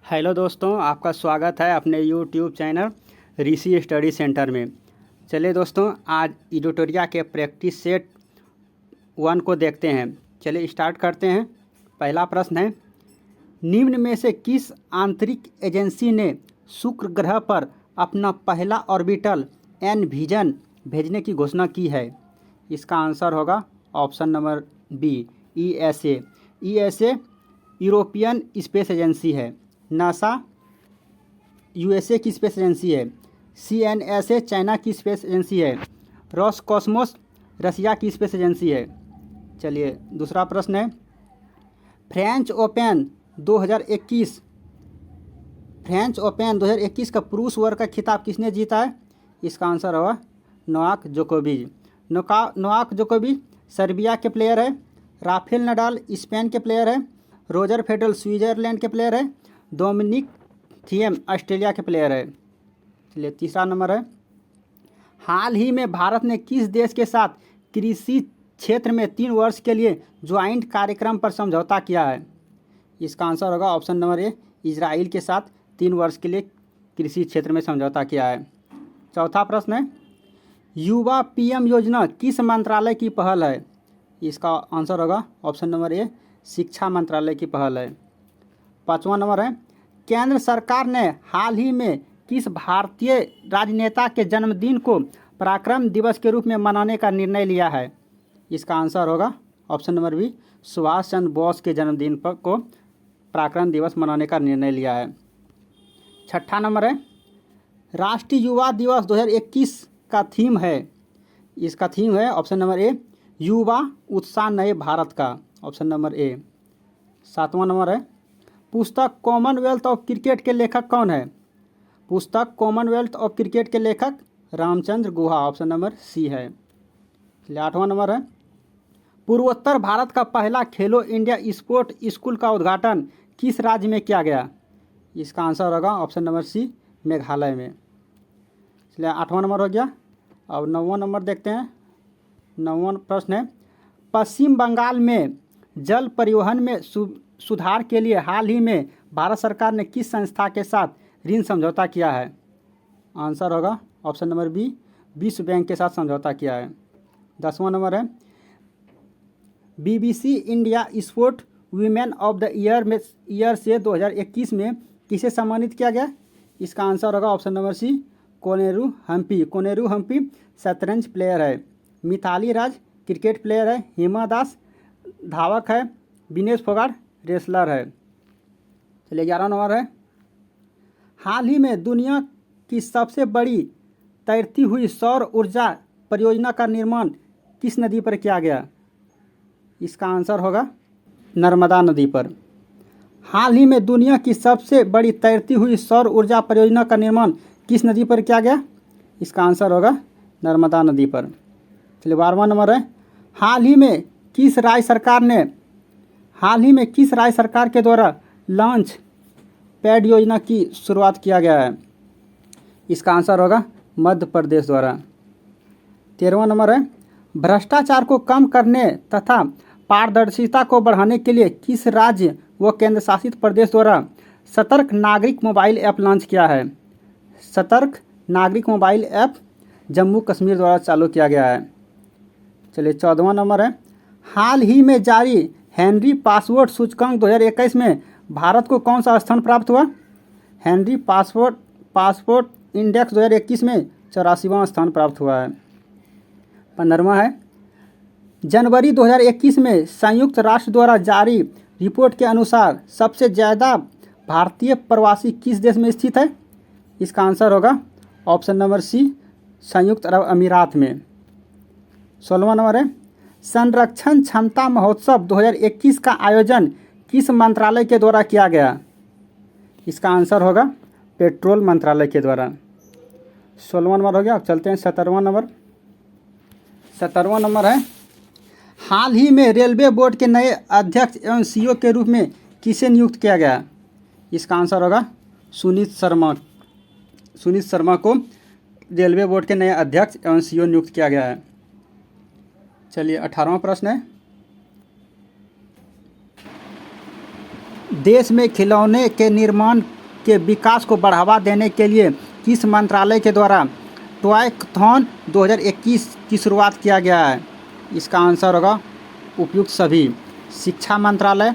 Hello दोस्तों, आपका स्वागत है अपने यूट्यूब चैनल ऋषि स्टडी सेंटर में। चलिए दोस्तों, आज एडिटोरिया के प्रैक्टिस सेट 1 को देखते हैं। चलिए स्टार्ट करते हैं। पहला प्रश्न है, निम्न में से किस आंतरिक एजेंसी ने शुक्र ग्रह पर अपना पहला ऑर्बिटल एनविजन भेजने की घोषणा की है? इसका आंसर होगा option number B, ESA. ESA European space agency है। नासा यूएसए की स्पेस एजेंसी है। सीएनएसए चाइना की स्पेस एजेंसी है। रोसकॉस्मोस रसिया की स्पेस एजेंसी है। चलिए दूसरा प्रश्न है, फ्रेंच ओपन 2021 का पुरुष वर्ग का खिताब किसने जीता है? इसका आंसर होगा नोवाक जोकोविच। नोवाक जोकोविच सर्बिया के प्लेयर है। राफेल नडाल स्पेन के प्लेयर है। रोजर फेडरर स्विट्जरलैंड के प्लेयर है। डोमिनिक थिएम ऑस्ट्रेलिया के प्लेयर है। चलिए तीसरा नंबर है, हाल ही में भारत ने किस देश के साथ कृषि क्षेत्र में 3 वर्ष के लिए ज्वाइंट कार्यक्रम पर समझौता किया है? इसका आंसर होगा ऑप्शन नंबर ए, इजराइल के साथ 3 वर्ष के लिए कृषि क्षेत्र में समझौता किया है। चौथा प्रश्न है, युवा पीएम योजना किस मंत्रालय की पहल है? इसका आंसर होगा ऑप्शन नंबर ए, शिक्षा मंत्रालय की पहल है। 5वां नंबर है, केंद्र सरकार ने हाल ही में किस भारतीय राजनेता के जन्मदिन को पराक्रम दिवस के रूप में मनाने का निर्णय लिया है? इसका आंसर होगा option number B, Subhash Chandra Bose के जन्मदिन पर को पराक्रम दिवस मनाने का निर्णय लिया है। 6ठा नंबर है, राष्ट्रीय युवा दिवस 2021 का थीम है। इसका थीम है ऑप्शन नंबर ए, युवा उत्साह नए भारत का, ऑप्शन नंबर ए। 7वां नंबर है, पुस्तक कॉमनवेल्थ ऑफ क्रिकेट के लेखक कौन है? पुस्तक कॉमनवेल्थ ऑफ क्रिकेट के लेखक रामचंद्र गुहा, ऑप्शन नंबर सी है। 8वां नंबर है, पूर्वोत्तर भारत का पहला खेलो इंडिया स्पोर्ट स्कूल का उद्घाटन किस राज्य में किया गया? इसका आंसर होगा ऑप्शन नंबर सी, मेघालय में। इसलिए 8वां नंबर हो गया। अब 9वां नंबर देखते हैं। 9वां प्रश्न है, पश्चिम बंगाल में जल परिवहन में सुधार के लिए हाल ही में भारत सरकार ने किस संस्था के साथ ऋण समझौता किया है? आंसर होगा ऑप्शन नंबर बी, विश्व बैंक के साथ समझौता किया है। 10वां नंबर है, BBC India sport women of the year से 2021 में किसे सम्मानित किया गया? इसका आंसर होगा option number C, Koneru Humpy. Koneru Humpy शतरंज प्लेयर है। मिताली राज क्रिकेट प्लेयर है। हिमा दास धावक है। विनेश फोगाट रेसलर है। चलिए 11वां नंबर है, हाल ही में दुनिया की सबसे बड़ी तैरती हुई सौर ऊर्जा परियोजना का निर्माण किस नदी पर किया गया? इसका आंसर होगा नर्मदा नदी पर। हाल ही में दुनिया की सबसे बड़ी तैरती हुई सौर ऊर्जा परियोजना का निर्माण किस नदी पर किया गया? इसका आंसर होगा नर्मदा नदी पर। चलिए 12वां नंबर है, हाल ही में किस राज्य सरकार के द्वारा लॉन्च पैड योजना की शुरुआत किया गया है? इसका आंसर होगा मध्य प्रदेश द्वारा। 13वां नंबर है, भ्रष्टाचार को कम करने तथा पारदर्शिता को बढ़ाने के लिए किस राज्य व केंद्र शासित प्रदेश द्वारा सतर्क नागरिक मोबाइल ऐप लॉन्च किया है? सतर्क नागरिक मोबाइल ऐप जम्मू कश्मीर द्वारा चालू किया गया है। चलिए 14वां नंबर है, हाल ही में जारी हेनरी पासपोर्ट सूचकांक 2021 में भारत को कौन सा स्थान प्राप्त हुआ? हेनरी पासपोर्ट इंडेक्स 2021 में 84वां स्थान प्राप्त हुआ है। 15वां है, जनवरी 2021 में संयुक्त राष्ट्र द्वारा जारी रिपोर्ट के अनुसार सबसे ज़्यादा भारतीय प्रवासी किस देश में स्थित है? इसका आंसर होगा ऑप्शन नंबर सी, संयुक्त अरब अमीरात में। 16वां नंबर है, संरक्षण क्षमता महोत्सव 2021 का आयोजन किस मंत्रालय के द्वारा किया गया? इसका आंसर होगा पेट्रोल मंत्रालय के द्वारा। 16वां नंबर हो गया। अब चलते हैं 17वां नंबर। 17वां नंबर है, हाल ही में रेलवे बोर्ड के नए अध्यक्ष एवं सीईओ के रूप में किसे नियुक्त किया गया? इसका आंसर होगा सुनीत शर्मा को रेलवे बोर्ड के नए अध्यक्ष एवं सीईओ नियुक्त किया गया है। चलिए 18वां प्रश्न है, देश में खिलौने के निर्माण के विकास को बढ़ावा देने के लिए किस मंत्रालय के द्वारा टॉयकथॉन 2021 की शुरुआत किया गया है? इसका आंसर होगा उपयुक्त सभी। शिक्षा मंत्रालय,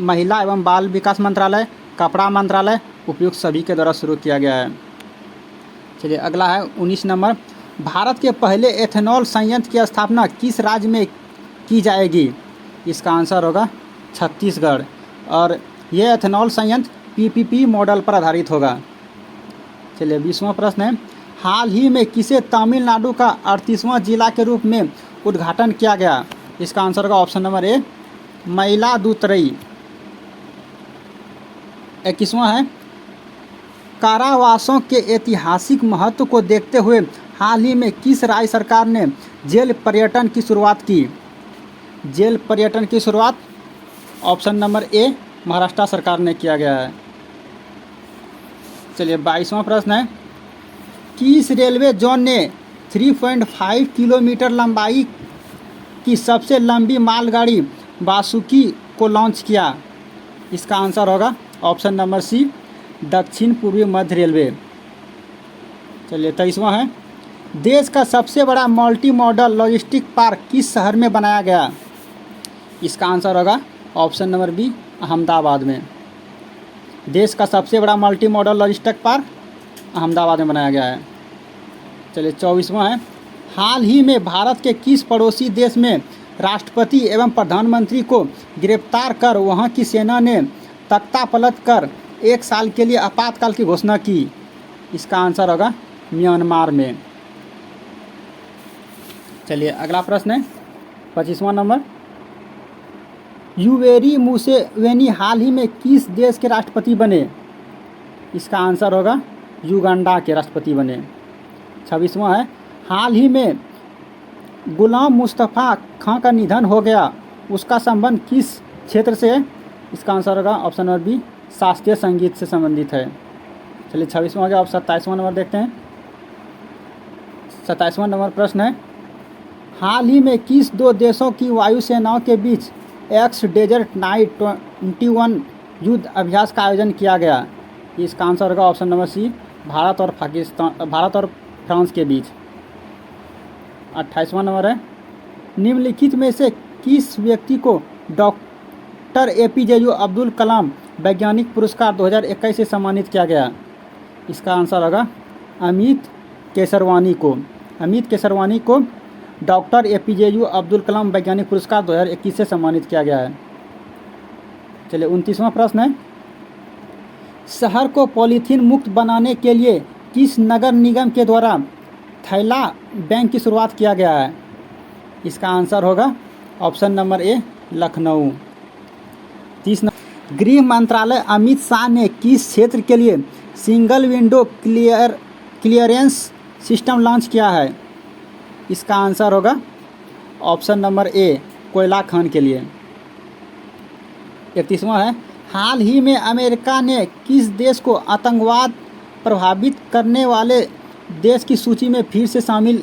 महिला एवं बाल विकास मंत्रालय, कपड़ा मंत्रालय, उपयुक्त सभी के द्वारा शुरू किया गया है। चलिए अगला है 19 नंबर। भारत के पहले एथेनॉल संयंत्र की स्थापना किस राज्य में की जाएगी? इसका आंसर होगा छत्तीसगढ़, और यह एथेनॉल संयंत्र पीपीपी मॉडल पर आधारित होगा। चलिए 20वां प्रश्न है, हाल ही में किसे तमिलनाडु का 38वां जिला के रूप में उद्घाटन किया गया? इसका आंसर होगा ऑप्शन नंबर ए, मयिलादुतुरई। 21वां है, कारावासों के ऐतिहासिक महत्व को देखते हुए हाल ही में किस राज्य सरकार ने जेल पर्यटन की शुरुआत की? जेल पर्यटन की शुरुआत ऑप्शन नंबर ए, महाराष्ट्र सरकार ने किया गया है। चलिए 22वां प्रश्न है, किस रेलवे जोन ने 3.5 किलोमीटर लंबाई की सबसे लंबी मालगाड़ी वासुकी को लॉन्च किया? इसका आंसर होगा ऑप्शन नंबर सी, दक्षिण पूर्वी मध्य रेलवे। चलिए 23वां है, देश का सबसे बड़ा मल्टी मॉडल लॉजिस्टिक पार्क किस शहर में बनाया गया? इसका आंसर होगा ऑप्शन नंबर बी, अहमदाबाद में। देश का सबसे बड़ा multi modal logistic park Ahmedabad में बनाया गया है। चलिए 24वां है, हाल ही में भारत के किस पड़ोसी देश में राष्ट्रपति एवं प्रधानमंत्री को गिरफ्तार कर वहां की सेना ने तख्तापलट कर 1 साल के लिए आपातकाल की घोषणा की? इसका आंसर होगा म्यांमार में। चलिए अगला प्रश्न है 25वां नंबर, युवेरी मुसेवेनी हाल ही में किस देश के राष्ट्रपति बने? इसका आंसर होगा युगांडा के राष्ट्रपति बने। 26वां है, हाल ही में गुलाम मुस्तफ़ा खां का निधन हो गया, उसका संबंध किस क्षेत्र से है? इसका आंसर होगा ऑप्शन नंबर बी, शास्त्रीय संगीत से संबंधित है। चलिए 26वां हो गया। अब 27वां नंबर देखते हैं। 27वां नंबर प्रश्न है, हाल ही में किस 2 देशों की वायुसेनाओं के बीच एक्स डेजर्ट नाइट 21 युद्ध अभ्यास का आयोजन किया गया? इसका आंसर होगा ऑप्शन नंबर सी, भारत और फ्रांस के बीच। 28वां नंबर है, निम्नलिखित में से किस व्यक्ति को डॉक्टर APJ अब्दुल कलाम वैज्ञानिक पुरस्कार 2021 से सम्मानित किया गया? इसका आंसर होगा अमित केसरवानी को डॉक्टर APJ अब्दुल कलाम वैज्ञानिक पुरस्कार 2021 से सम्मानित किया गया है। चलिए 29वां प्रश्न है, शहर को पॉलीथीन मुक्त बनाने के लिए किस नगर निगम के द्वारा थैला बैंक की शुरुआत किया गया है? इसका आंसर होगा ऑप्शन नंबर ए, लखनऊ। 30 गृह मंत्रालय अमित शाह ने किस क्षेत्र के लिए single window clearance system launch किया है? इसका आंसर होगा ऑप्शन नंबर ए, कोयला खान के लिए। 31वां है, हाल ही में अमेरिका ने किस देश को आतंकवाद प्रभावित करने वाले देश की सूची में फिर से शामिल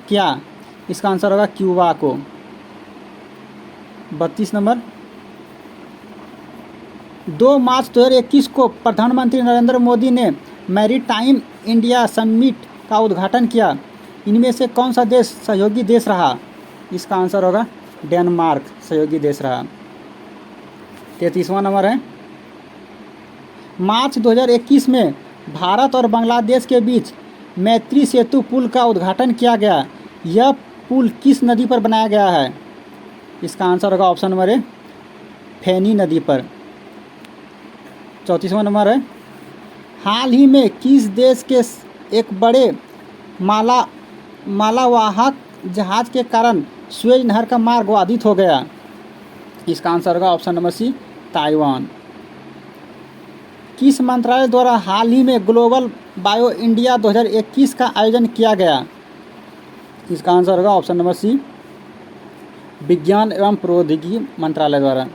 किया? इसका आंसर होगा क्यूबा को। 32 नंबर, 2 मार्च 2021 को प्रधानमंत्री नरेंद्र मोदी ने मैरीटाइम इंडिया समिट का उद्घाटन किया, इनमें से कौन सा देश सहयोगी देश रहा? इसका आंसर होगा डेनमार्क सहयोगी देश रहा। 33वां नंबर है, मार्च 2021 में भारत और बांग्लादेश के बीच मैत्री सेतु पुल का उद्घाटन किया गया, यह पुल किस नदी पर बनाया गया है? इसका आंसर होगा ऑप्शन नंबर ए, फेनी नदी पर। 34वां नंबर है, हाल ही में किस देश के एक बड़े मालावाहक जहाज के कारण सुएज नहर का मार्ग बाधित हो गया? इसका आंसर होगा ऑप्शन नंबर सी, ताइवान। किस मंत्रालय द्वारा हाल ही में ग्लोबल बायो इंडिया 2021 का आयोजन किया गया? इसका आंसर होगा ऑप्शन नंबर सी, विज्ञान एवं प्रौद्योगिकी मंत्रालय द्वारा।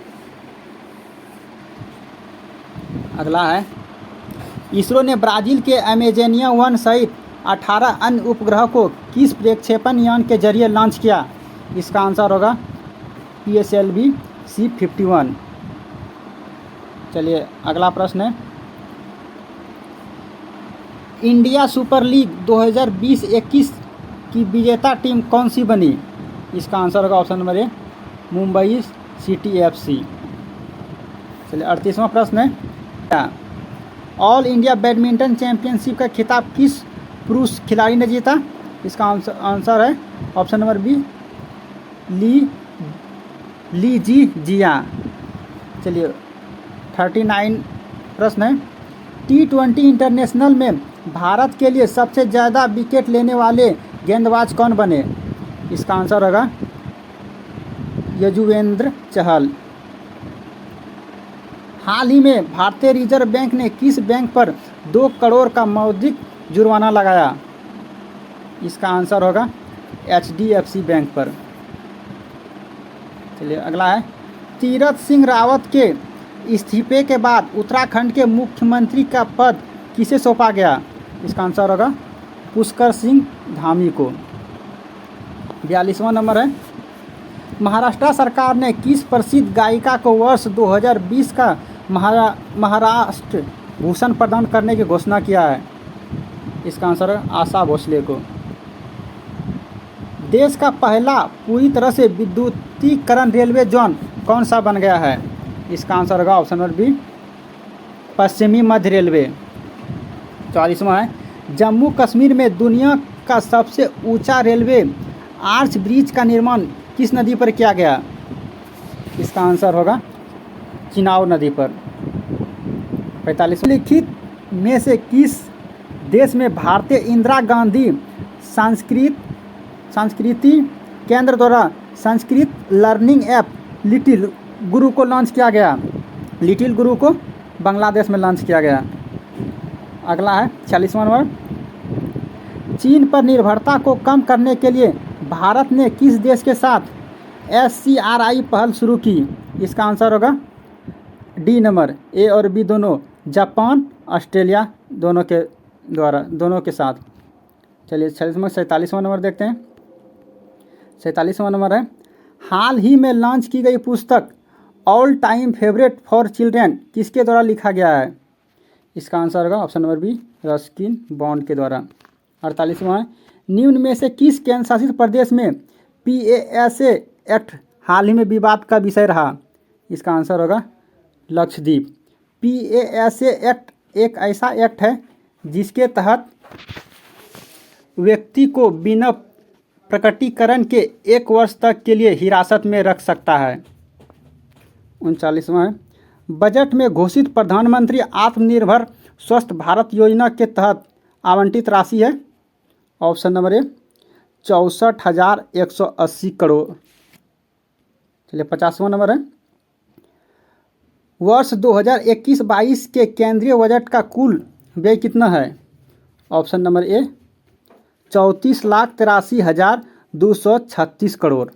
अगला है, इसरो ने ब्राज़ील के अमेजनिया 1 सहित 18 अन्य उपग्रह को किस प्रक्षेपण यान के जरिए लॉन्च किया? इसका आंसर होगा PSLV C-51। चलिए अगला प्रश्न है, इंडिया सुपर लीग 2020-21 की विजेता टीम कौन सी बनी? इसका आंसर होगा option number A, Mumbai city FC। चलिए 38वां प्रश्न है, ऑल इंडिया बैडमिंटन चैंपियनशिप का खिताब किस पुरुष खिलाड़ी ने जीता? इसका आंसर है ऑप्शन नंबर बी, ली जी जिया। चलिए 39 प्रश्न है, T20 इंटरनेशनल में भारत के लिए सबसे ज़्यादा विकेट लेने वाले गेंदबाज कौन बने? इसका आंसर होगा यजुवेंद्र चहल। हाल ही में भारतीय रिजर्व बैंक ने किस बैंक पर 2 करोड़ का मौद्रिक जुर्माना लगाया? इसका आंसर होगा HDFC बैंक पर। चलिए अगला है, तीरथ सिंह रावत के इस्तीफे के बाद उत्तराखंड के मुख्यमंत्री का पद किसे सौंपा गया? इसका आंसर होगा पुष्कर सिंह धामी को। 42वां नंबर है, महाराष्ट्र सरकार ने किस प्रसिद्ध गायिका को वर्ष 2020 का महाराष्ट्र भूषण प्रदान करने की घोषणा किया है? इसका आंसर है आशा भोसले को। देश का पहला पूरी तरह से विद्युतीकरण रेलवे जोन कौन सा बन गया है? इसका आंसर होगा ऑप्शन नंबर बी, पश्चिमी मध्य रेलवे। 44वां है, जम्मू कश्मीर में दुनिया का सबसे ऊंचा रेलवे आर्च ब्रिज का निर्माण किस नदी पर किया गया? इसका आंसर होगा चिनाब नदी पर। 45 लिखित में से किस देश में भारतीय इंदिरा गांधी संस्कृति केंद्र द्वारा संस्कृत लर्निंग ऐप लिटिल गुरु को लॉन्च किया गया? लिटिल गुरु को बांग्लादेश में लॉन्च किया गया। अगला है 46वां नंबर, चीन पर निर्भरता को कम करने के लिए भारत ने किस देश के साथ SCRI पहल शुरू की? इसका आंसर होगा डी नंबर, ए और बी दोनों, जापान ऑस्ट्रेलिया दोनों के साथ। चलिए 47वां नंबर देखते हैं। 47वां नंबर है, हाल ही में लॉन्च की गई पुस्तक all time favourite for children किसके द्वारा लिखा गया है? इसका आंसर होगा option number B, Ruskin Bond के द्वारा। 48वां है, निम्न में से किस केंद्र शासित प्रदेश में PASA एक्ट हाल ही में विवाद का विषय रहा? इसका आंसर होगा लक्षद्वीप। PASA एक्ट एक ऐसा एक्ट है जिसके तहत व्यक्ति को बिना प्रकटीकरण के 1 वर्ष तक के लिए हिरासत में रख सकता है। 39वां है, बजट में घोषित प्रधानमंत्री आत्मनिर्भर स्वस्थ भारत योजना के तहत आवंटित राशि है? Option number A, 64,180 crore. चलिए 50वां नंबर है, वर्ष 2021-22 के केंद्रीय बजट का कुल व्यय कितना है? Option number A, 34,83,236 crore.